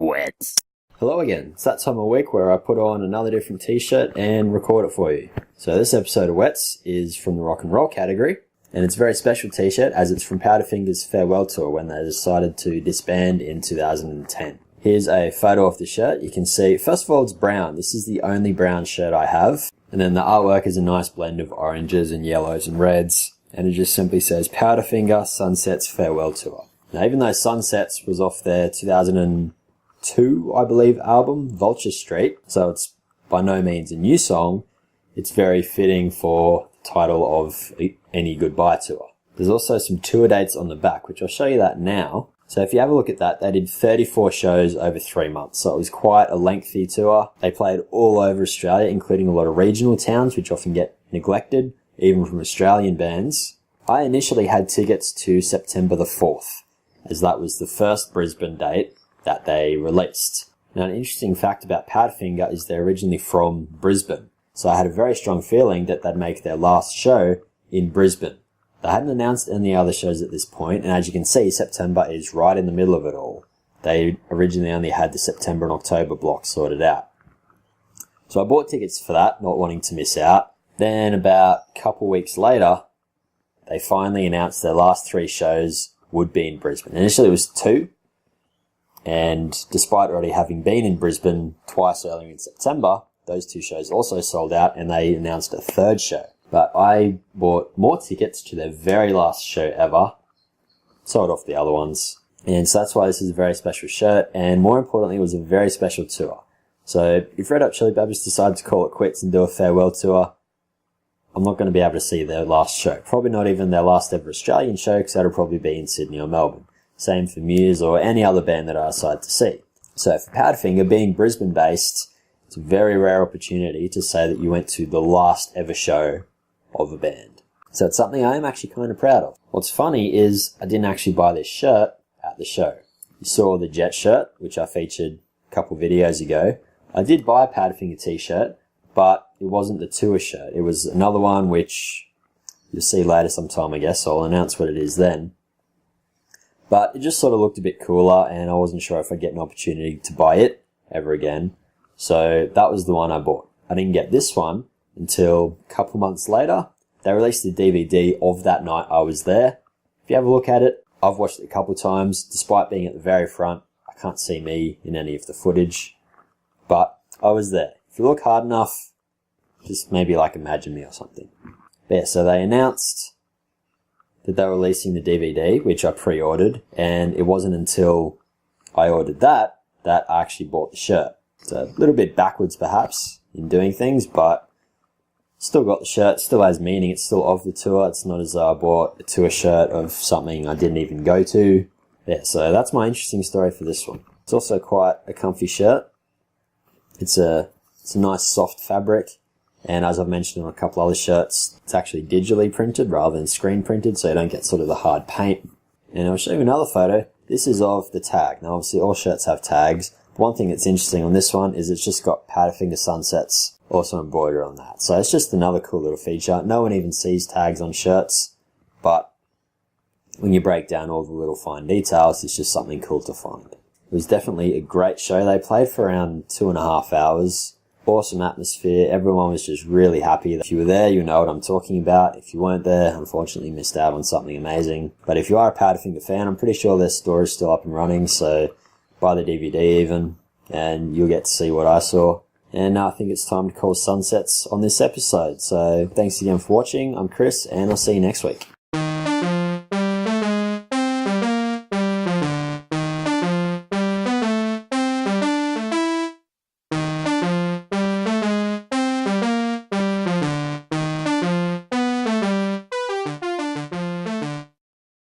WETS. Hello again. It's that time of week where I put on another different t-shirt and record it for you. So this episode of WETS is from the rock and roll category, and it's a very special t-shirt as it's from Powderfinger's farewell tour when they decided to disband in 2010. Here's a photo of the shirt. You can see, first of all, it's brown. This is the only brown shirt I have. And then the artwork is a nice blend of oranges and yellows and reds. And it just simply says Powderfinger Sunsets Farewell Tour. Now, even though Sunsets was off their 2002, I believe, album, Vulture Street, so it's by no means a new song, it's very fitting for the title of any goodbye tour. There's also some tour dates on the back, which I'll show you that now. So if you have a look at that, they did 34 shows over 3 months. So it was quite a lengthy tour. They played all over Australia, including a lot of regional towns, which often get neglected, even from Australian bands. I initially had tickets to September the 4th, as that was the first Brisbane date that they released. Now, an interesting fact about Powderfinger is they're originally from Brisbane. So I had a very strong feeling that they'd make their last show in Brisbane. They hadn't announced any other shows at this point, and as you can see, September is right in the middle of it all. They originally only had the September and October block sorted out. So I bought tickets for that, not wanting to miss out. Then about a couple weeks later, they finally announced their last 3 shows would be in Brisbane. Initially it was 2, and despite already having been in Brisbane twice earlier in September, those 2 shows also sold out, and they announced a 3rd show. But I bought more tickets to their very last show ever, sold off the other ones. And so that's why this is a very special shirt, and more importantly, it was a very special tour. So if Red Hot Chili Peppers decide to call it quits and do a farewell tour, I'm not going to be able to see their last show. Probably not even their last ever Australian show, because that'll probably be in Sydney or Melbourne. Same for Muse or any other band that I decide to see. So for Powderfinger, being Brisbane based, it's a very rare opportunity to say that you went to the last ever show of a band. So it's something I am actually kind of proud of. What's funny is I didn't actually buy this shirt at the show. You saw the Jet shirt, which I featured a couple videos ago. I did buy a Powderfinger t-shirt, but it wasn't the tour shirt. It was another one which you'll see later sometime, I guess, so I'll announce what it is then. But it just sort of looked a bit cooler, and I wasn't sure if I'd get an opportunity to buy it ever again. So that was the one I bought. I didn't get this one until a couple months later. They released the DVD of that night I was there. If you have a look at it, I've watched it a couple times. Despite being at the very front, I can't see me in any of the footage, but I was there. If you look hard enough, just maybe like imagine me or something. But yeah, so they announced that they were releasing the DVD, which I pre-ordered, and it wasn't until I ordered that I actually bought the shirt. It's a little bit backwards perhaps in doing things, but still got the shirt, still has meaning, it's still of the tour. It's not as though I bought a tour shirt of something I didn't even go to. Yeah, so that's my interesting story for this one. It's also quite a comfy shirt. It's a nice soft fabric, and as I've mentioned on a couple other shirts, it's actually digitally printed rather than screen printed, so you don't get sort of the hard paint. And I'll show you another photo. This is of the tag. Now obviously all shirts have tags. One thing that's interesting on this one is it's just got Powderfinger Sunsets also embroidered on that. So it's just another cool little feature. No one even sees tags on shirts, but when you break down all the little fine details, it's just something cool to find. It was definitely a great show. They played for around 2.5 hours. Awesome atmosphere. Everyone was just really happy. If you were there, you know what I'm talking about. If you weren't there, unfortunately missed out on something amazing. But if you are a Powderfinger fan, I'm pretty sure their store is still up and running, so buy the DVD even, and you'll get to see what I saw. And now I think it's time to call sunsets on this episode. So thanks again for watching. I'm Chris, and I'll see you next week.